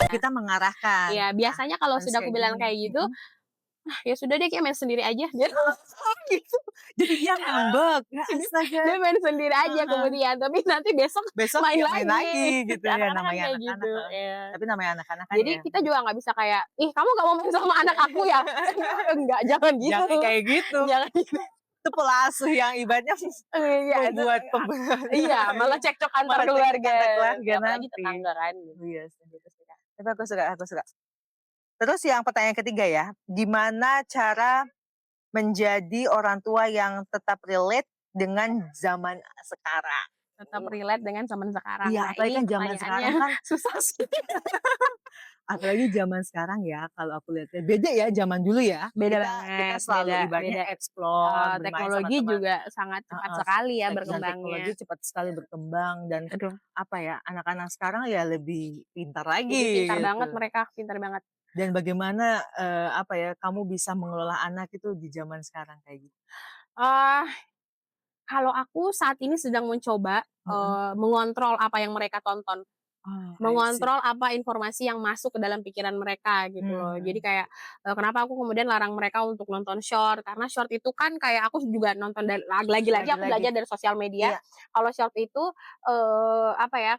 Kita mengarahkan, Iya, biasanya kalau harus sudah aku kayak bilang gini, kayak gitu, "Ah, ya sudah deh, kayak main sendiri aja," dia gitu. jadi dia ngambek, ya Dia astaga, dia main sendiri aja heeh, kemudian, tapi nanti besok besok main ya main lagi. lagi gitu ya, Anak-anak kan namanya kayak anak-anak, gitu, heeh. iya. Tapi namanya anak-anak kan Jadi ya kita juga nggak bisa kayak, "Ih, kamu nggak mau main sama anak aku ya?" Enggak, jangan gitu. jangan kayak gitu, Jangan gitu. itu pola asuh yang ibaratnya Iya, itu membuat iya, malah cekcok antar malah cekcok keluarga, antar keluarga apalagi nanti. tetangga kan, gitu. Iya sih, Gitu sih, Kak. tapi aku suka aku suka. Terus yang pertanyaan ketiga ya, gimana cara menjadi orang tua yang tetap relate dengan zaman sekarang? Tetap relate dengan zaman sekarang. Iya, Nah, apalagi ini kan zaman pertanyaannya sekarang kan susah sih. apalagi zaman sekarang ya, kalau aku lihatnya beda ya zaman dulu ya. Beda Kita banget, selalu ibaratnya beda. explore, bermain sama Teknologi teman, juga sangat cepat heeh, sekali ya dan teknologi berkembangnya. cepat sekali berkembang dan Aduh, apa ya, anak-anak sekarang ya lebih pintar lagi lebih pintar banget gitu. mereka, pintar banget. Dan bagaimana, apa ya, kamu bisa mengelola anak itu di zaman sekarang kayak gitu? Eee, Kalau aku saat ini sedang mencoba, Mhm. mengontrol apa yang mereka tonton. Oh, I see. Mengontrol apa informasi yang masuk ke dalam pikiran mereka gitu loh. Jadi Mhm. kayak, kenapa aku kemudian larang mereka untuk nonton short, karena short itu kan kayak aku juga nonton lagi-lagi aku Lagi-lagi belajar dari sosial media, iya, kalau short itu, apa ya,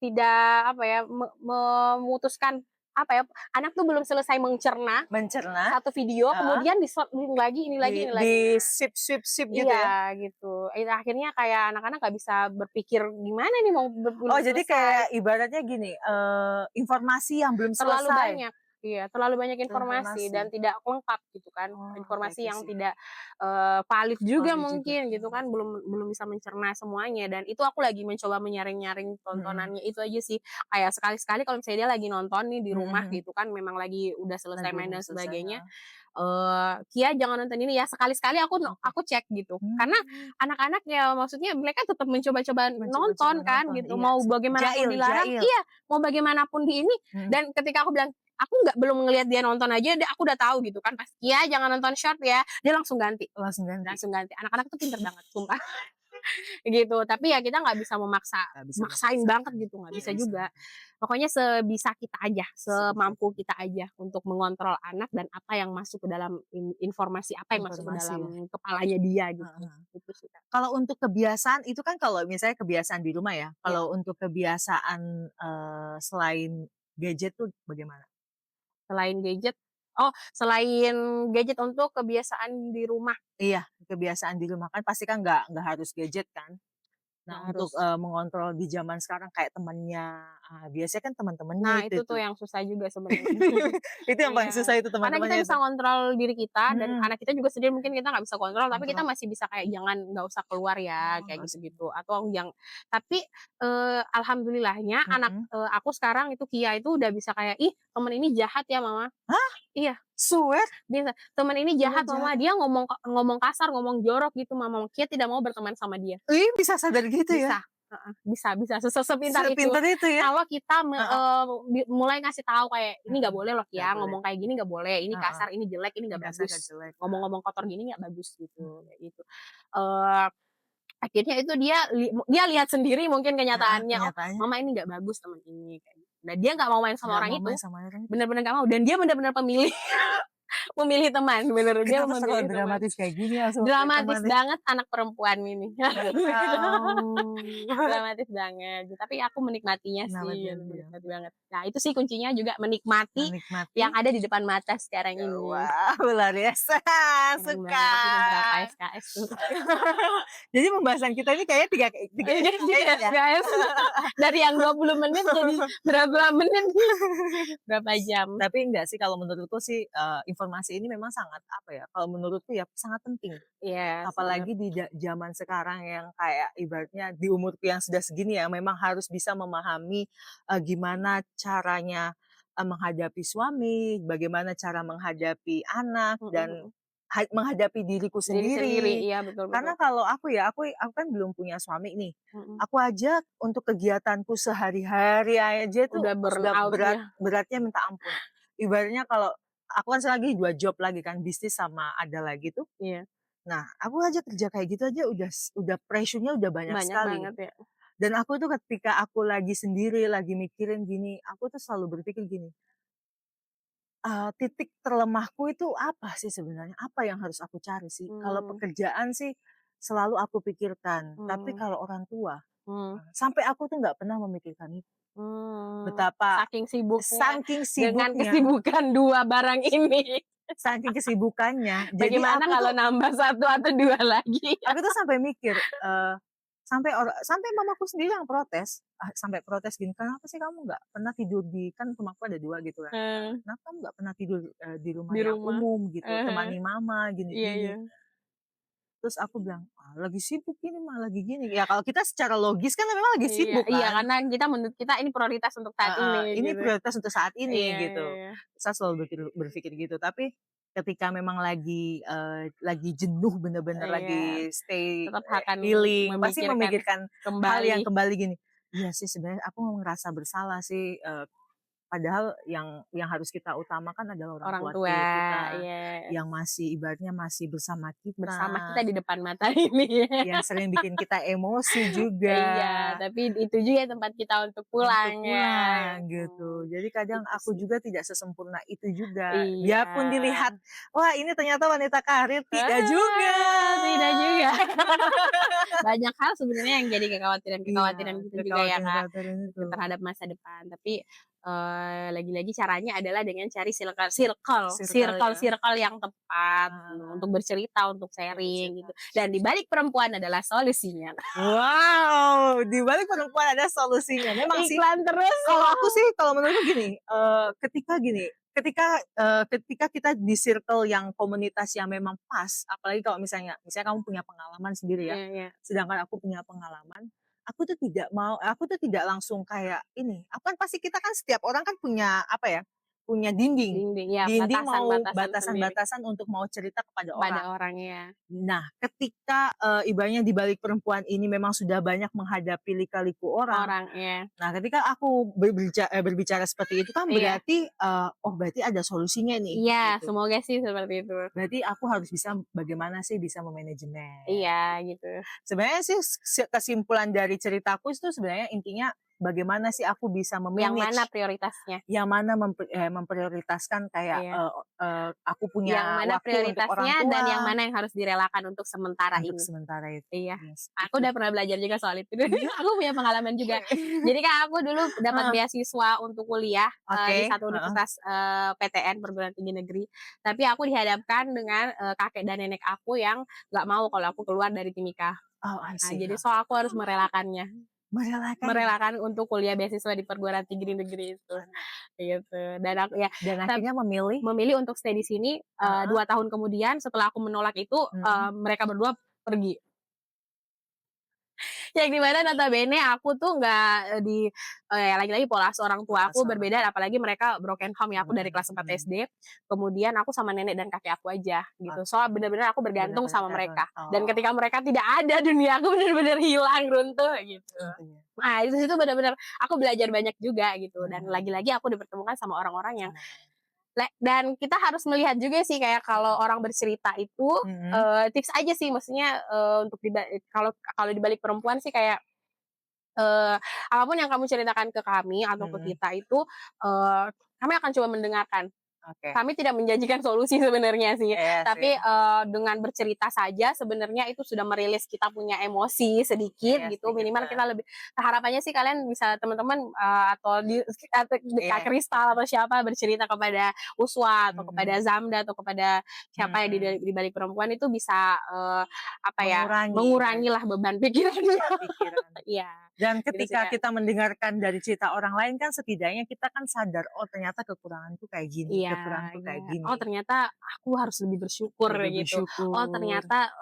tidak apa ya, memutuskan apa ya, anak tuh belum selesai mencerna mencerna, satu video, heeh, kemudian di-short ini lagi ini lagi ini lagi. di Nah, sip gitu ya? iya gitu. Akhirnya kayak anak-anak nggak bisa berpikir gimana nih mau Oh, belum jadi selesai. kayak ibaratnya gini, informasi yang belum Terlalu selesai, banyak, iya, terlalu banyak informasi informasi. dan tidak lengkap gitu kan, Oh, oke informasi oke yang sih. tidak, valid juga Valid juga, mungkin gitu kan, belum belum bisa mencerna semuanya dan itu aku lagi mencoba menyaring-nyaring mhm, tontonannya itu aja sih. Kayak sekali-sekali kalau misalnya dia lagi nonton nih di mhm rumah mhm, gitu kan, memang lagi udah selesai lagi main mau dan selesai, sebagainya, heeh, "Kia jangan nonton ini ya," sekali-sekali oke. aku cek gitu. Karena Mmm, anak-anak ya maksudnya mereka tetap mencoba-coba mencoba-coba nonton kan nonton, gitu, iya mau sih. bagaimanapun Jail dilarang jail, iya, mau bagaimanapun di ini mhm, dan ketika aku bilang, "Aku belum ngelihat dia nonton aja aku udah tahu," gitu kan, pas, "Kia jangan nonton short ya," dia langsung ganti, langsung ganti. Anak-anak tuh pinter banget sumpah, gitu. Tapi ya kita nggak bisa nggak bisa maksain banget memaksakan, gitu, nggak nggak bisa bisa juga. memaksa, Pokoknya sebisa kita aja, sebisa semampu kita aja untuk mengontrol anak dan apa yang masuk ke dalam informasi apa yang masuk ke informasi dalam ya, kepalanya dia heeh gitu. heeh. Itu sih, Kak. Kalau untuk kebiasaan itu kan kalau misalnya kebiasaan di rumah ya, Iya, kalau untuk kebiasaan, selain gadget tuh bagaimana? selain gadget selain gadget untuk kebiasaan di rumah, Iya, kebiasaan di rumah kan pasti kan nggak harus gadget kan. Nah nggak untuk, harus. mengontrol di zaman sekarang kayak temennya, biasanya kan teman-temannya Nah, itu itu tuh tuh. yang susah juga sebenarnya. Itu yang paling susah Iya, itu karena kita teman-temannya bisa itu. ngontrol diri kita dan Mhm, anak kita juga sendiri mungkin kita nggak bisa kontrol, tapi kita kontrol. masih bisa kayak jangan nggak usah keluar ya, Oh, nggak kayak usah. gitu-gitu. Atau tapi, alhamdulillahnya Mhm. aku sekarang itu Kia itu udah bisa kayak, "Ih, temen ini jahat ya, Mama." Hah? Iya, Swear? bisa, "Temen ini Temen jahat, jahat? Mama. Dia ngomong kasar, ngomong jorok gitu, Mama." Kia tidak mau berteman sama dia. Ih, bisa sadar gitu ya? Bisa, heeh, bisa sepintar itu. Sepintar itu ya? Kalau kita Heeh. mulai ngasih tahu kayak, "Ini nggak Mhm. boleh loh Nggak Kia, boleh. ngomong kayak gini nggak boleh, ini Heeh. kasar, ini jelek, ini nggak Nggak sadar bagus, jelek, heeh. ngomong-ngomong kotor gini nggak bagus," gitu, Mhm. kayak gitu. Eee, Akhirnya itu dia lihat sendiri mungkin Heeh, kenyataannya, "Oh, kenyataannya Mama ini nggak bagus temen ini," kayak gitu. Dan dia nggak mau main sama nggak orang mau itu, main sama orang itu. bener-bener nggak mau dan dia bener-bener pemilih memilih teman, bener, dia Kenapa selalu memilih teman. dramatis kayak gini langsung memilih teman Dramatis nih? banget anak perempuan ini. Nggak tahu. Dramatis banget, tapi aku menikmatinya Kenapa sih, dia gitu, bilang? menikmati banget. Nah, itu sih kuncinya juga menikmati Menikmati? yang ada di depan mata sekarang ini. Wah, luar biasa, Sering suka. banget sih beberapa SKS tuh. Jadi pembahasan kita ini kayaknya 3 Jadi SKS ya? SKS dari yang 20 menit jadi berapa menit nih, berapa jam. Tapi enggak sih kalau menurutku sih, informasi ini memang sangat apa ya, kalau menurutku ya sangat penting. Iya, sangat. Apalagi di zaman sekarang yang kayak ibaratnya di umurku yang sudah segini ya, memang harus bisa memahami, gimana caranya, menghadapi suami, bagaimana cara menghadapi anak, Mhm dan mhm. menghadapi diriku Diri sendiri, sendiri. iya betul betul. Karena kalau aku ya, aku kan belum punya suami nih. Mhm. Aku aja untuk kegiatanku sehari-hari aja tuh Udah burn sudah out ya. beratnya minta ampun. Ibaratnya kalau aku kan sekarang lagi 2 job lagi kan, bisnis sama ada lagi tuh. Iya, Nah, aku aja kerja kayak gitu aja udah pressure-nya udah banyak banyak sekali. banget ya. Dan aku tuh ketika aku lagi sendiri, lagi mikirin gini, aku tuh selalu berpikir gini, titik terlemahku itu apa sih sebenarnya? Apa yang harus aku cari sih? Kalau Mmm, pekerjaan sih selalu aku pikirkan, tapi mmm, kalau orang tua, mmm, sampai aku tuh nggak pernah memikirkan itu. mmm. Betapa Saking sibuknya saking dengan sibuknya kesibukan 2 barang ini. saking kesibukannya, jadi Bagaimana kalau nambah satu atau 2 lagi? aku tuh sampai mikir, sampai mamaku sendiri yang protes, sampai protes gini, "Kenapa sih kamu nggak pernah tidur di" kan rumahku ada 2 gitu kan, Heeh, "Kenapa kamu nggak pernah tidur, di rumah di yang rumah. umum gitu, Ah temani mama iya gini-gini." iya. Terus aku bilang, lagi sibuk ini mah, lagi gini." Ya kalau kita secara logis kan memang lagi Iya sibuk iya, kan, karena kita menurut kita ini prioritas untuk saat ini ini gitu. prioritas untuk saat Iya ini iya gitu. iya. Saya selalu berpikir gitu, tapi ketika memang lagi jenuh bener-bener Iya, lagi stay, tetap akan healing, pasti memikirkan memikirkan hal yang kembali kembali gini, "Iya sih sebenarnya aku ngerasa bersalah sih, padahal yang harus kita utamakan adalah orang orang tua tua, kita, iya, yang masih ibaratnya masih bersama bersama kita kita, di depan mata ini. yang sering bikin kita emosi Iya, juga, tapi itu juga tempat kita untuk untuk pulang ya, pulang gitu. Jadi kadang itu aku sih. juga tidak sesempurna itu juga. Biarpun Iya. dilihat, "Wah ini ternyata wanita karir," tidak juga. Tidak juga. Banyak hal sebenarnya yang jadi Iya, kekhawatiran-kekhawatiran gitu juga ya, Kak, kekhawatiran-kekhawatiran itu. gitu terhadap masa depan. Tapi, lagi-lagi caranya adalah dengan cari circle-circle Circle ya, circle-circle yang tepat, heeh, untuk bercerita, untuk untuk sharing bercerita. gitu. Dan di balik perempuan adalah solusinya. Wow, di balik perempuan ada solusinya. Memang sih, Iklan terus. kalau aku sih, kalau menurutku gini, ketika kita di circle yang komunitas yang memang pas, apalagi kalau misalnya kamu punya pengalaman sendiri ya, Iya iya. sedangkan aku punya pengalaman, aku tuh tidak langsung kayak ini, aku kan pasti kita kan setiap orang kan punya apa ya, punya dinding. Dinding, ya Dinding mau batasan-batasan sendiri batasan-batasan untuk mau cerita kepada pada orang. orang ya. Nah, ketika, ibaratnya di balik perempuan ini memang sudah banyak menghadapi lika-liku orang. Orang, iya. Nah, ketika aku berbicara seperti itu kan Iya. berarti, oh berarti ada solusinya nih, Iya, gitu. semoga sih seperti itu. Berarti aku harus bisa bagaimana sih bisa memanajemen. Iya, gitu. Sebenarnya sih kesimpulan dari ceritaku itu sebenarnya intinya bagaimana sih aku bisa Yang mana me-manage, prioritasnya? yang mana memprioritaskan kayak, Iya. aku Yang punya mana waktu untuk orang prioritasnya dan yang tua, mana yang harus direlakan untuk sementara untuk ini. sementara itu. Iya, Yes, aku itu. udah pernah belajar juga soal itu. Aku punya pengalaman juga. Jadi Kak, aku dulu dapat Heeh, beasiswa untuk kuliah, oke, di satu heeh. universitas, PTN, perguruan tinggi negeri. Tapi aku dihadapkan dengan, kakek dan nenek aku yang nggak mau kalau aku keluar dari Timika. Oh, I Nah, see, jadi heeh. so aku harus merelakannya. Merelakannya? Merelakan untuk kuliah beasiswa di perguruan tinggi negeri itu, gitu. Dan aku ya Dan tap akhirnya memilih memilih untuk stay di sini, heeh, 2 tahun kemudian setelah aku menolak itu, mhm, mereka berdua pergi. Yang di mana notabene aku tuh nggak, lagi-lagi pola asuh orang tua pola aku seorang berbeda, tua, apalagi mereka broken home ya, aku dari broken kelas home, 4 SD, kemudian aku sama nenek dan kakek aku aja gitu. oke, So bener-bener aku bergantung bener-bener sama teror, mereka, dan oh, ketika mereka tidak ada dunia aku bener-bener hilang, runtuh gitu. tentunya, Nah, itu situ bener-bener aku belajar banyak juga gitu, dan mhm, lagi-lagi aku dipertemukan sama orang-orang yang sama orang, dan kita harus melihat juga sih kayak kalau orang bercerita itu, mhm, tips aja sih maksudnya, untuk kalau kalau di balik perempuan sih kayak, eee, apa yang kamu ceritakan ke kami atau ke mhm, kita itu, kami akan coba mendengarkan. oke, Kami tidak menjanjikan solusi sebenarnya sih, iya sih, tapi, dengan bercerita saja sebenarnya itu sudah merilis kita punya emosi sedikit iya gitu, sedikit, minimal heeh, kita lebih harapannya sih kalian bisa teman-teman, atau Kak iya, Kristal atau siapa bercerita kepada Uswa atau kepada mhm, Zamda atau kepada siapa ya mhm, di balik perempuan itu bisa, apa ya, mengurangi mengurangilah beban pikirannya. beban pikiran. Iya, Dan gitu sih, ketika Kak. kita mendengarkan dari cerita orang lain kan setidaknya kita kan sadar, "Oh ternyata kekuranganku kayak gini, Iya kekuranganku iya. kayak Oh gini." ternyata aku harus lebih bersyukur Lebih gitu. Oh bersyukur, ternyata,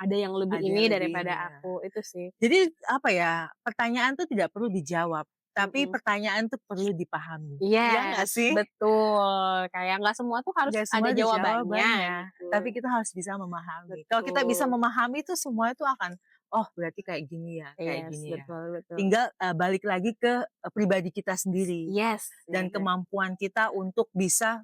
ada yang lebih ada ini yang lebih daripada ini ya. aku, itu sih. Jadi apa ya, pertanyaan tuh tidak perlu dijawab, tapi Mhm. pertanyaan tuh perlu dipahami. Iya nggak Yes, sih? betul. Kayak nggak semua tuh harus Nggak ada semua ada jawabannya jawabannya, gitu. tapi kita harus bisa memahami. Kalau kita bisa Betul. memahami tuh semua itu akan, oh berarti kayak Yes, gini ya. betul betul. Tinggal, balik lagi ke, pribadi kita sendiri Yes, dan bener. kemampuan kita untuk bisa,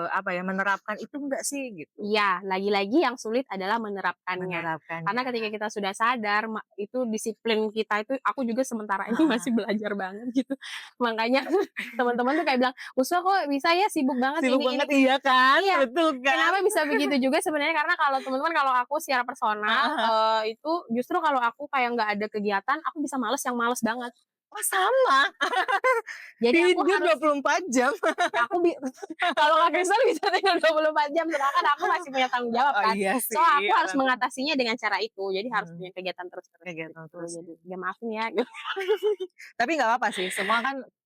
apa ya, menerapkan itu enggak sih gitu, Iya, lagi-lagi yang sulit adalah menerapkannya. Karena menerapkannya. ketika kita sudah sadar itu disiplin kita itu aku juga sementara ini Heeh, masih belajar banget gitu. Makanya teman-teman tuh kayak bilang, "Uswa kok bisa ya sibuk banget sibuk ini." banget iya kan, Iya, betul kan? kenapa bisa begitu juga sebenarnya karena kalau teman-teman kalau aku secara personal, Heeh heeh. itu justru kalau aku kayak nggak ada kegiatan, aku bisa males yang males banget. Oh sama, Jadi aku tidur harus 24 jam. aku kalau nggak kesel bisa tinggal 24 jam, sedangkan aku masih punya tanggung jawab Oh kan. iya So, sih, aku harus orang mengatasinya dengan cara itu, jadi harus mhm, punya kegiatan terus-terus kegiatan gitu. terus ya. Jadi, ya maaf nih ya, gitu. Tapi nggak apa-apa sih,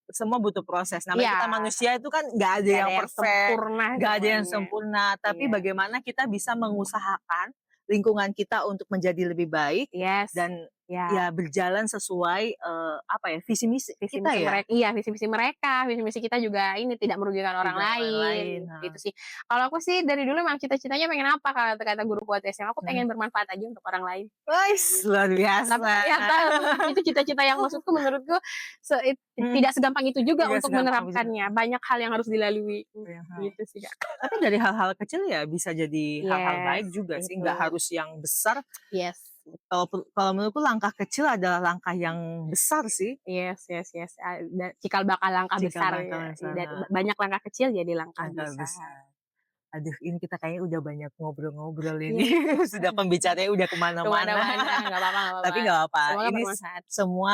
semua butuh proses. Namanya Iya, kita manusia itu kan nggak ada nggak yang ada yang perfect, sempurna nggak ada yang semuanya. sempurna, tapi Iya. bagaimana kita bisa mengusahakan lingkungan kita untuk menjadi lebih baik Yes. dan Ya. ya berjalan sesuai, apa ya, visi misi Visi kita misi ya, mereka iya, visi misi mereka, visi misi kita juga ini, tidak merugikan orang tidak orang lain, lain, heeh. gitu sih. Kalau aku sih dari dulu emang cita-citanya pengen apa, kata guruku waktu SMA, aku pengen Mhm. bermanfaat aja untuk orang lain. Nah Wais, gitu. luar Tapi biasa. ternyata itu cita-cita yang maksudku menurutku Mhm, tidak segampang itu juga tidak untuk segampang bisa menerapkannya, banyak hal yang harus dilalui, iya, heeh. gitu sih, Kak. Tapi dari hal-hal kecil ya bisa jadi hal-hal Yes, baik juga sih, itu. nggak harus yang besar. Yes. Kalau menurutku langkah kecil adalah langkah yang besar sih, Yes yes yes, cikal bakal langkah cikal besar bakal ya, sana, banyak langkah kecil jadi langkah langkah besar. besar. Aduh ini kita kayaknya udah banyak ngobrol-ngobrol ini, Iya. sudah pembicaranya udah ke Ke mana-mana. mana-mana, nggak apa-apa nggak Tapi apa-apa. nggak apa, Semoga ini bermanfaat. semua,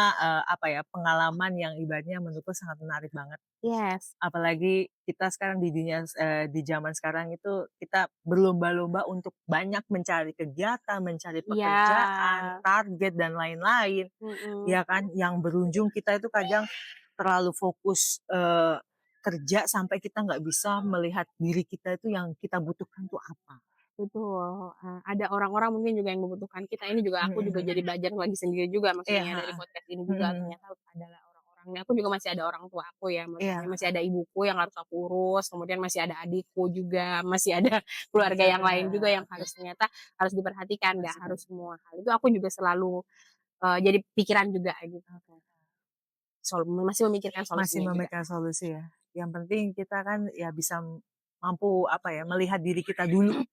apa ya, pengalaman yang ibaratnya menurutku sangat menarik banget. Yes, Apalagi kita sekarang di zaman sekarang itu kita berlomba-lomba untuk banyak mencari kegiatan, mencari iya, pekerjaan, target dan lain-lain, mhm, ya kan? Yang berujung kita itu kadang terlalu fokus, kerja sampai kita nggak bisa melihat diri kita itu yang kita butuhkan tuh apa. betul, ada orang-orang mungkin juga yang membutuhkan kita, ini juga Mhm aku juga jadi mhm. belajar lagi sendiri juga Iya, maksudnya dari heeh. podcast ini Mhm juga mhm. ternyata adalah orang-orangnya aku juga masih ada orang tua aku ya, maksudnya Iya, masih ada ibuku yang harus aku urus, kemudian masih ada adikku juga, masih ada keluarga yang lain juga yang bener. harus ternyata harus diperhatikan, nggak Masih harus semua hal itu aku juga selalu, jadi pikiran juga gitu, oke. masih memikirkan Masih solusinya juga. memikirkan solusi ya. Yang penting kita kan ya bisa mampu apa ya, melihat diri kita dulu,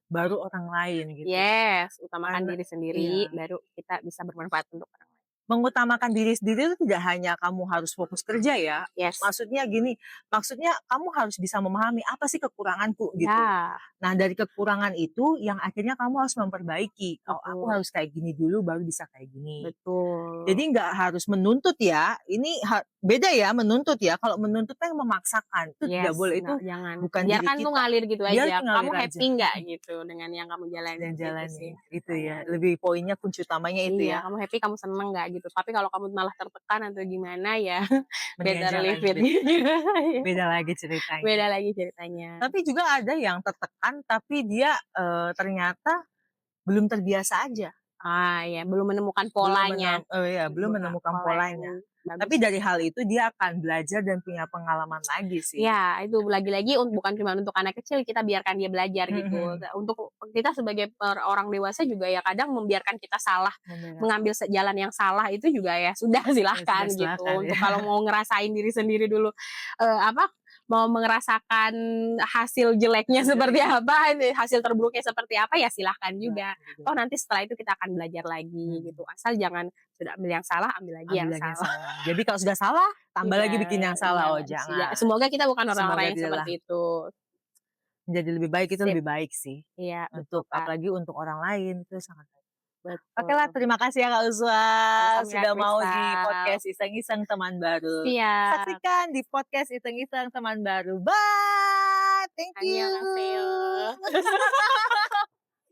baru orang lain gitu. Yes, utamakan Karena diri sendiri, iya. baru kita bisa bermanfaat untuk orang lain. Mengutamakan diri sendiri itu tidak hanya kamu harus fokus kerja ya, Yes, maksudnya gini, maksudnya kamu harus bisa memahami apa sih kekuranganku gitu. ya, Nah dari kekurangan itu yang akhirnya kamu harus memperbaiki, "Oh aku betul, harus kayak gini dulu baru bisa kayak gini." betul. Jadi nggak harus menuntut ya, ini beda ya menuntut ya, kalau menuntut kan memaksakan, itu tidak Yes, boleh, nggak itu jangan bukan diri biarkan tuh kita, ngalir gitu biar aja. Kamu ngalir happy aja, nggak gitu dengan yang kamu dan jalanin, gitu sih jalani, itu ya, makanya. lebih poinnya kunci utamanya itu Iya, ya, kamu happy, kamu seneng nggak gitu. Tapi kalau kamu malah tertekan atau gimana ya mendingan better jangan leave it gitu, gitu. beda lagi ceritanya. Beda lagi ceritanya. Tapi juga ada yang tertekan, tapi dia, ternyata belum terbiasa aja, Ah, iya, belum menemukan belum polanya. iya, belum Buka menemukan pola yang polanya. bagus. Tapi dari hal itu dia akan belajar dan punya pengalaman lagi sih. Ya, itu lagi-lagi bukan cuma untuk anak kecil kita biarkan dia belajar Mhm gitu. mhm. Untuk kita sebagai orang dewasa juga ya kadang membiarkan kita salah, Membela mengambil jalan yang salah itu juga ya sudah ya silahkan sudah silakan gitu. ya. Untuk kalau mau ngerasain diri sendiri dulu, apa, mau ngerasakan hasil jeleknya seperti Jeleknya apa, ini hasil terburuknya seperti apa, ya silahkan juga. silakan juga. Toh nanti setelah itu kita akan belajar lagi gitu. Mhm. Asal jangan sudah ambil yang salah, ambil lagi yang Ambil lagi yang salah. salah. Jadi kalau sudah salah, tambah Iya lagi bikin yang iya, salah, oh ya jangan. semoga kita bukan Semoga orang-orang yang tidaklah seperti itu. menjadi lebih baik, itu Sip, lebih baik sih. iya betul, Untuk Kak, apalagi untuk orang lain itu sangat baik. Oke lah, betul. terima kasih ya Kak Uzwa, Sama-sama Kak sudah mau di Kristal. podcast Iseng-Iseng Teman Baru. Siap, Saksikan di podcast Iseng-Iseng Teman Baru. Bye, thank you. annyeonghaseyo.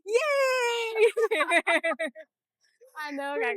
Yeay. Aduh, Kakak.